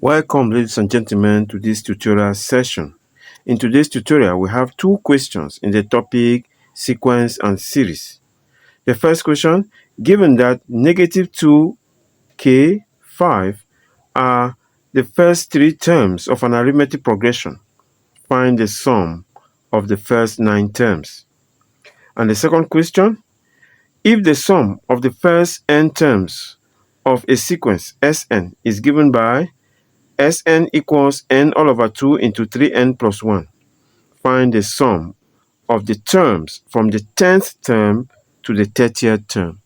Welcome, ladies and gentlemen, to this tutorial session. In today's tutorial, we have two questions in the topic sequence and series. The first question, given that negative 2k, 5 are the first three terms of an arithmetic progression, find the sum of the first 9 terms. And the second question, if the sum of the first n terms of a sequence Sn is given by Sn equals n all over 2 into 3n plus 1. Find the sum of the terms from the 10th term to the 30th term.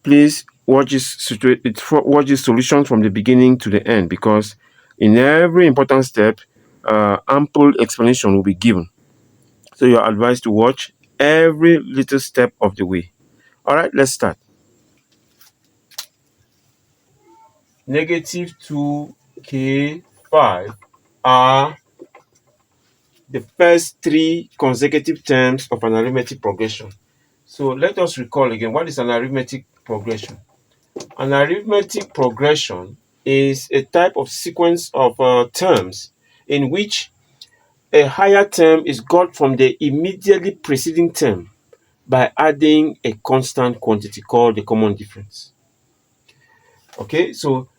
Please watch this solution from the beginning to the end, because in every important step, ample explanation will be given. So you're advised to watch every little step of the way. All right, let's start. Negative 2k5 are the first three consecutive terms of an arithmetic progression. So let us recall again, what is an arithmetic progression? An arithmetic progression is a type of sequence of terms in which a higher term is got from the immediately preceding term by adding a constant quantity called the common difference. Okay, so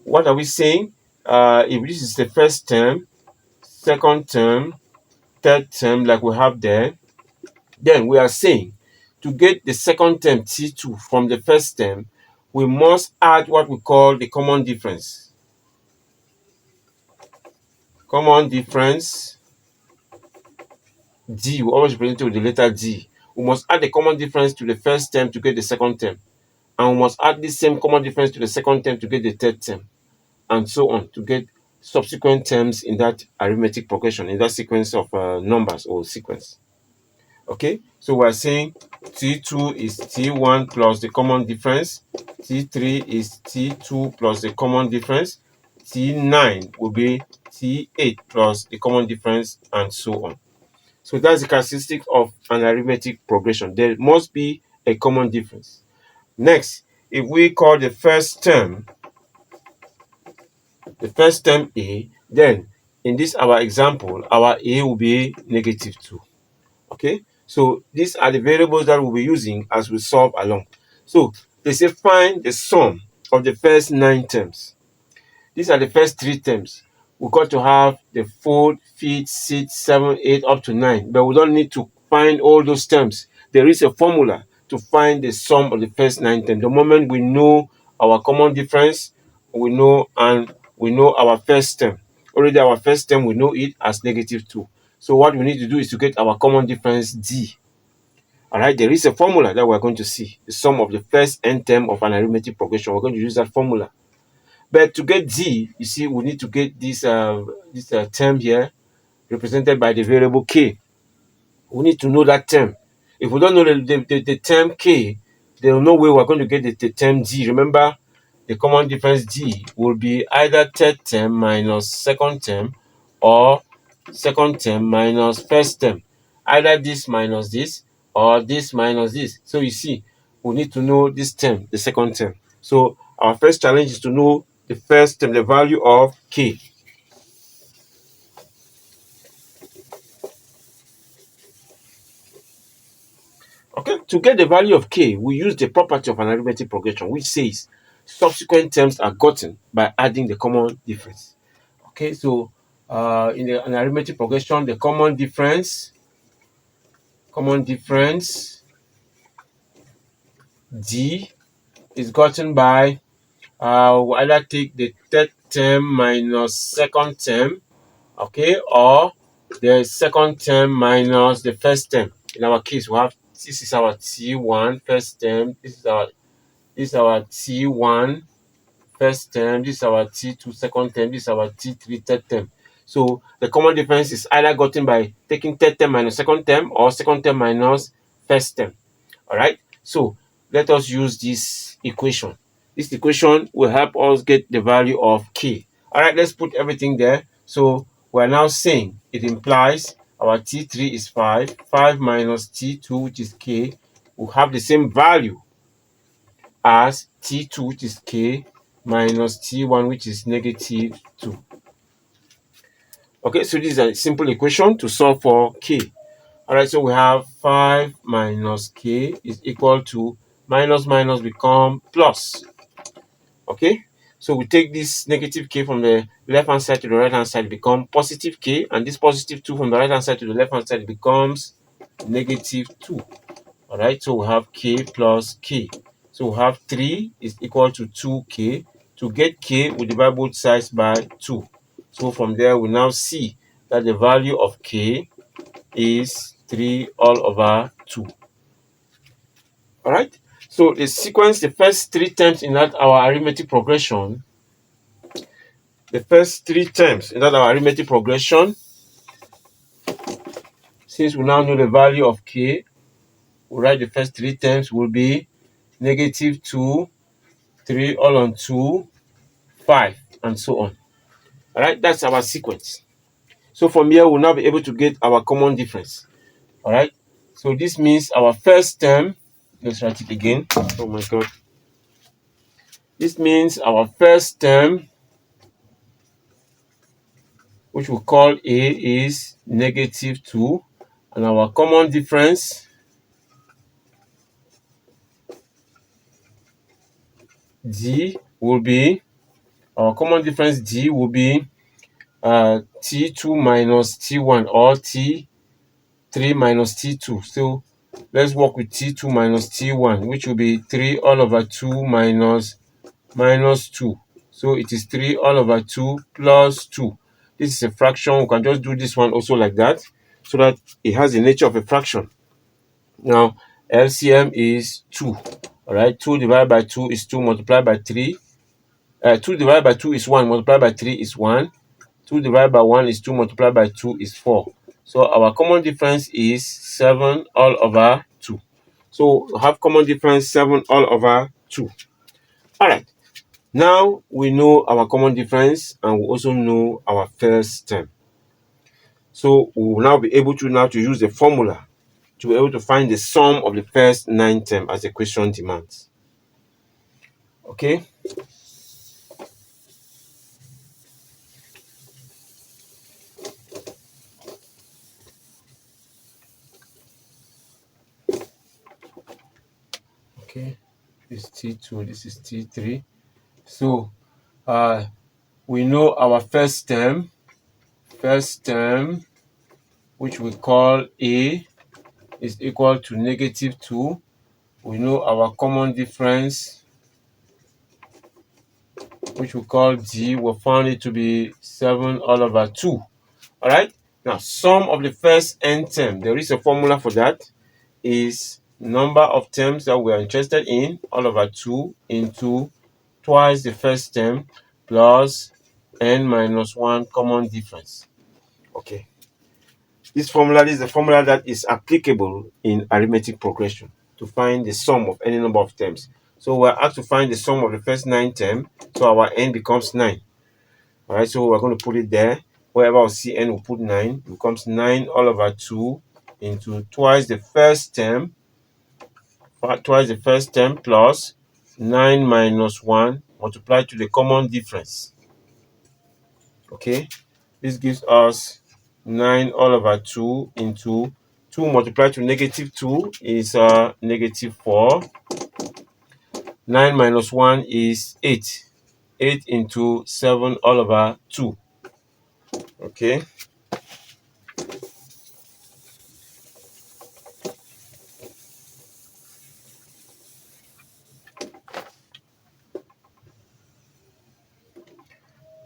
what are we saying? If this is the first term, second term, third term, like we have there, then we are saying to get the second term T2 from the first term, we must add what we call the common difference. Common difference D, we always represent it with the letter D. We must add the common difference to the first term to get the second term. And we must add the same common difference to the second term to get the third term. And so on, to get subsequent terms in that arithmetic progression, in that sequence of numbers or sequence. Okay, so we're saying T2 is T1 plus the common difference, T3 is T2 plus the common difference, T9 will be T8 plus the common difference, and so on. So that's the characteristic of an arithmetic progression. There must be a common difference. Next, if we call the first term A, then in this our example, our A will be negative 2. Okay, so these are the variables that we'll be using as we solve along. So they say find the sum of the first 9 terms. These are the first 3 terms. We've got to have the 4, 5, 6, 7, 8 up to 9, but we don't need to find all those terms. There is a formula to find the sum of the first 9 terms. The moment we know our common difference, we know our first term. Already our first term, we know it as negative 2. So what we need to do is to get our common difference D. All right, there is a formula that we're going to see. The sum of the first n term of an arithmetic progression. We're going to use that formula. But to get D, you see, we need to get this term here represented by the variable K. We need to know that term. If we don't know the term K, there is no way we're going to get the term D. Remember, the common difference D will be either third term minus second term or second term minus first term. Either this minus this or this minus this. So you see, we need to know this term, the second term. So our first challenge is to know the first term, the value of K. Okay, to get the value of K, we use the property of an arithmetic progression, which says subsequent terms are gotten by adding the common difference. Okay, so in an arithmetic progression, the common difference D is gotten by we either take the third term minus second term, okay, or the second term minus the first term. In our case, we have this is our T1 first term, this is our T1 first term, this is our T2 second term, this is our T3 third term. So the common difference is either gotten by taking third term minus second term or second term minus first term. All right, so let us use this equation. This equation will help us get the value of K. All right, let's put everything there. So we're now saying it implies our T3 is 5 minus T2, which is K, will have the same value as T2, which is K, minus t1, which is negative 2. Okay, so this is a simple equation to solve for k. All right, so we have 5 minus k is equal to minus minus become plus. Okay, so we take this negative k from the left hand side to the right hand side, become positive k, and this positive 2 from the right hand side to the left hand side becomes negative 2. All right, so we have k plus k. So we have 3 is equal to 2k. To get k, we divide both sides by 2. So from there, we now see that the value of k is 3 all over 2. All right, so the sequence, the first 3 terms in that our arithmetic progression, since we now know the value of k, we write the first 3 terms will be negative 2, 3 all on 2, 5, and so on. All right, that's our sequence. So from here, we'll now be able to get our common difference. All right, so this means our first term, let's write it again. Oh my God. This means our first term, which we call A, is negative 2, and our common difference, D, will be, our common difference D will be T2 minus T1, or T3 minus T2. So let's work with T2 minus T1, which will be 3 all over 2 minus 2. So it is 3 all over 2 plus 2. This is a fraction. We can just do this one also like that, so that it has the nature of a fraction. Now, LCM is 2. All right, 2 divided by 2 is 2 multiplied by 3. 2 divided by 2 is 1 multiplied by 3 is 1. 2 divided by 1 is 2 multiplied by 2 is 4. So our common difference is 7 all over 2. So we have common difference 7 all over 2. All right. Now we know our common difference, and we also know our first term. So we will now be able to use the formula to be able to find the sum of the first 9 terms as the question demands. Okay. Okay. This is T2, this is T3. So we know our first term, which we call A, is equal to negative 2. We know our common difference, which we call D, we found it to be 7 all over 2. All right. Now, sum of the first n term, there is a formula for that, is number of terms that we are interested in, all over 2, into twice the first term plus n minus 1 common difference. Okay. This is a formula that is applicable in arithmetic progression to find the sum of any number of terms. So we're asked to find the sum of the first 9 terms, so our n becomes 9. All right, so we're going to put it there. Wherever we see n, we'll put 9. It becomes 9 all over 2 into twice the first term plus 9 minus 1 multiplied to the common difference. Okay, this gives us 9 all over 2 into 2 multiplied to negative 2 is negative 4. 9 minus 1 is 8. 8 into 7 all over 2. Okay.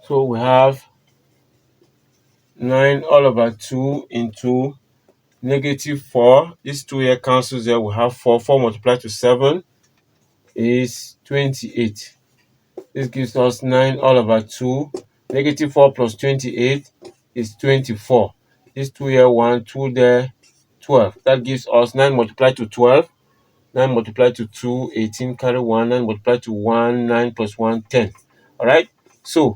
So we have 9 all over 2 into negative 4. This 2 here cancels there. We have 4. 4 multiplied to 7 is 28. This gives us 9 all over 2. Negative 4 plus 28 is 24. This 2 here, 1, 2 there, 12. That gives us 9 multiplied to 12. 9 multiplied to 2, 18, carry 1. 9 multiplied to 1, 9 plus 1, 10. All right? So,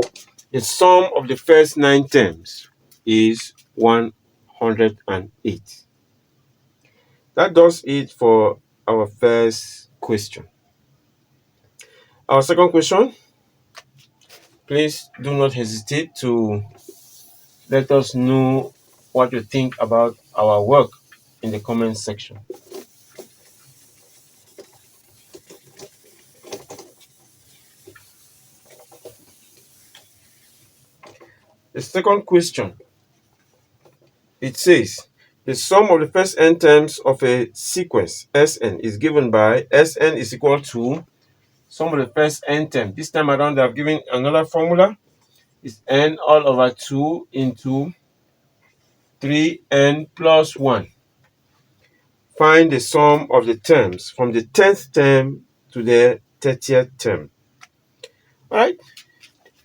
the sum of the first 9 terms is 108. That does it for our first question. Our second question, Please do not hesitate to let us know what you think about our work in the comment section. The second question, it says, the sum of the first n terms of a sequence Sn is given by Sn is equal to sum of the first n term. This time around, I've given another formula. It's n all over 2 into 3n plus 1. Find the sum of the terms from the 10th term to the 30th term. All right?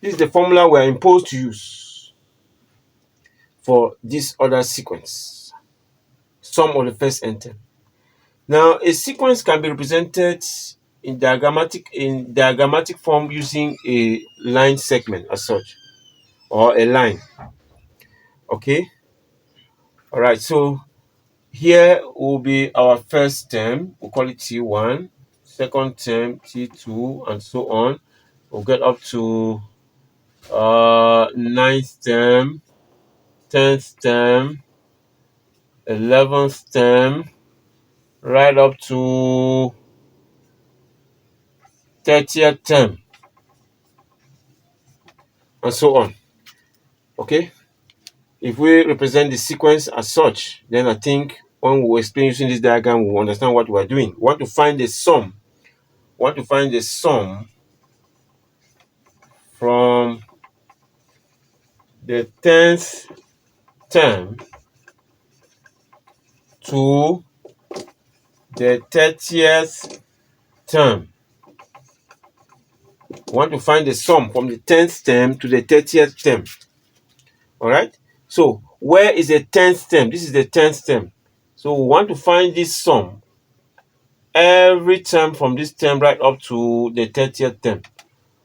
This is the formula we are imposed to use for this other sequence. Sum of the first n term. Now, a sequence can be represented in diagrammatic form using a line segment as such, or a line. Okay? All right, so here will be our first term. We'll call it T1, second term T2, and so on. We'll get up to ninth term, 10th term, 11th term, right up to 30th term, and so on. Okay? If we represent the sequence as such, then I think when we explain using this diagram, we'll understand what we're doing. We want to find the sum. We want to find the sum from the 10th term to the 30th term. We want to find the sum from the 10th term to the 30th term. All right? So, where is the 10th term? This is the 10th term. So, we want to find this sum every term from this term right up to the 30th term.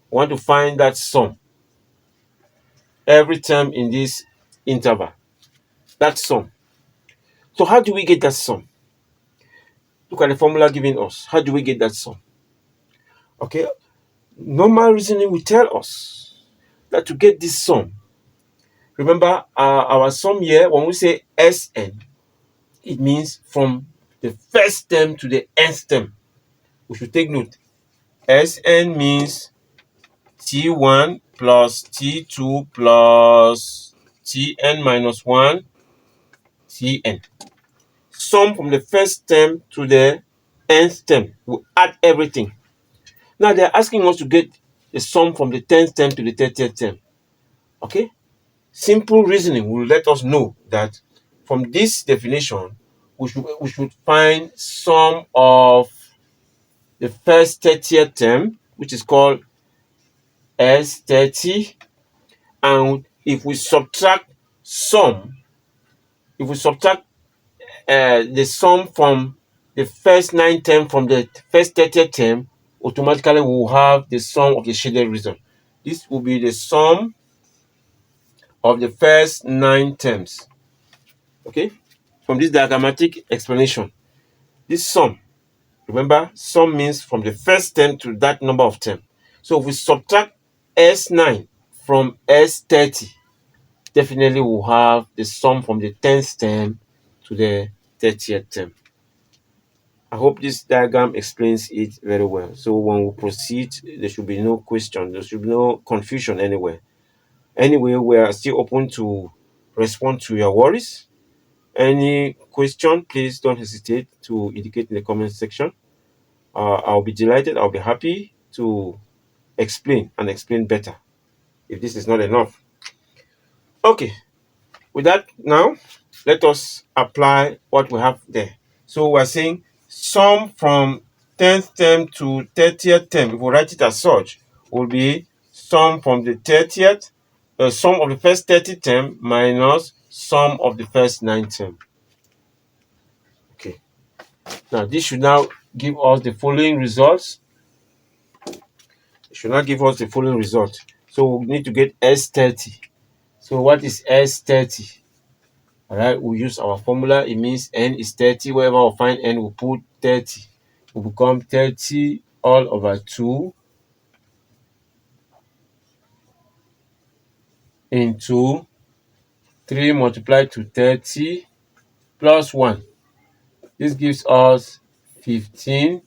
We want to find that sum every term in this interval. That sum. So, how do we get that sum? Look at the formula given us. How do we get that sum? Okay, normal reasoning will tell us that to get this sum, remember our sum here, when we say Sn, it means from the first term to the nth term. We should take note. Sn means T1 plus T2 plus Tn minus 1 Tn. Sum from the first term to the nth term. We add everything. Now they're asking us to get the sum from the 10th term to the 30th term. Okay? Simple reasoning will let us know that from this definition, we should find sum of the first 30th term, which is called S30. And if we subtract the sum from the first 9 term from the first 30th term, automatically we will have the sum of the shaded region. This will be the sum of the first 9 terms. Okay? From this diagrammatic explanation, this sum, remember, sum means from the first term to that number of terms. So if we subtract S9 from S30, definitely we'll have the sum from the 10th term to the 30th term. I hope this diagram explains it very well. So when we proceed, there should be no question, there should be no confusion anywhere. Anyway, we are still open to respond to your worries. Any question, please don't hesitate to indicate in the comment section. I'll be delighted, I'll be happy to explain and explain better if this is not enough. Okay, with that now, let us apply what we have there. So we're saying sum from 10th term to 30th term, if we write it as such, will be sum from the 30th, sum of the first 30 term minus sum of the first 9 term. Okay. Now, this should now give us the following results. It should not give us the following result. So we need to get S30. So what is S30? All right, we use our formula. It means n is 30. Wherever we find n, we put 30. It will become 30 all over 2 into 3 multiplied to 30 plus 1. This gives us 15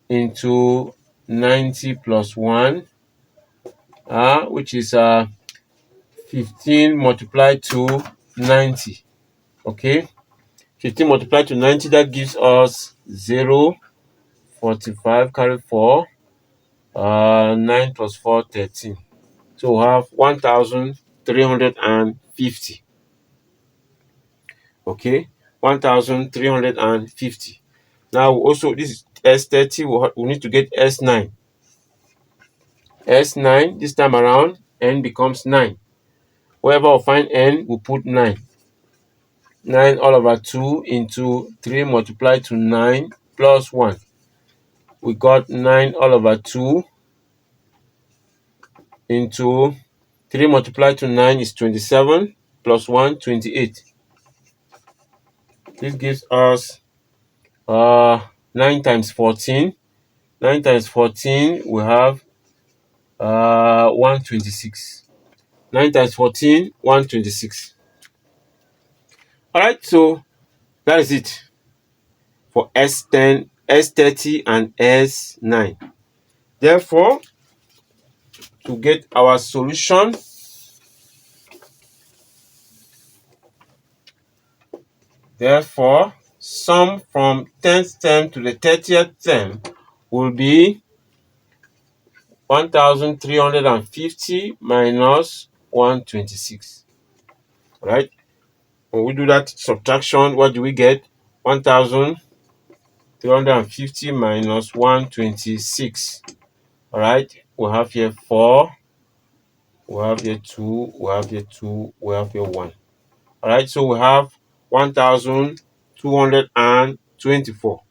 into 90 plus 1, which is 15 multiplied to 90. Okay, 15 multiplied to 90, that gives us 0, 45, carry 4, 9 plus 4, 13. So we have 1,350. Okay, 1,350. Now also this is S30, we need to get S9. S9 this time around, n becomes 9. Wherever we find n, we put 9. 9 all over 2 into 3 multiplied to 9 plus 1. We got 9 all over 2 into 3 multiplied to 9 is 27 plus 1, 28. This gives us 9 times 14. 9 times 14, we have 126. 9 times 14, 126. All right, so that is it for S10, S30, and S9. Therefore, to get our solution, sum from 10th term to the 30th term will be 1,350 minus 126. All right. When we do that subtraction, what do we get? 1,350 minus 126. All right. We have here 4. We have here 2. We have here 2. We have here 1. All right. So we have 1,224.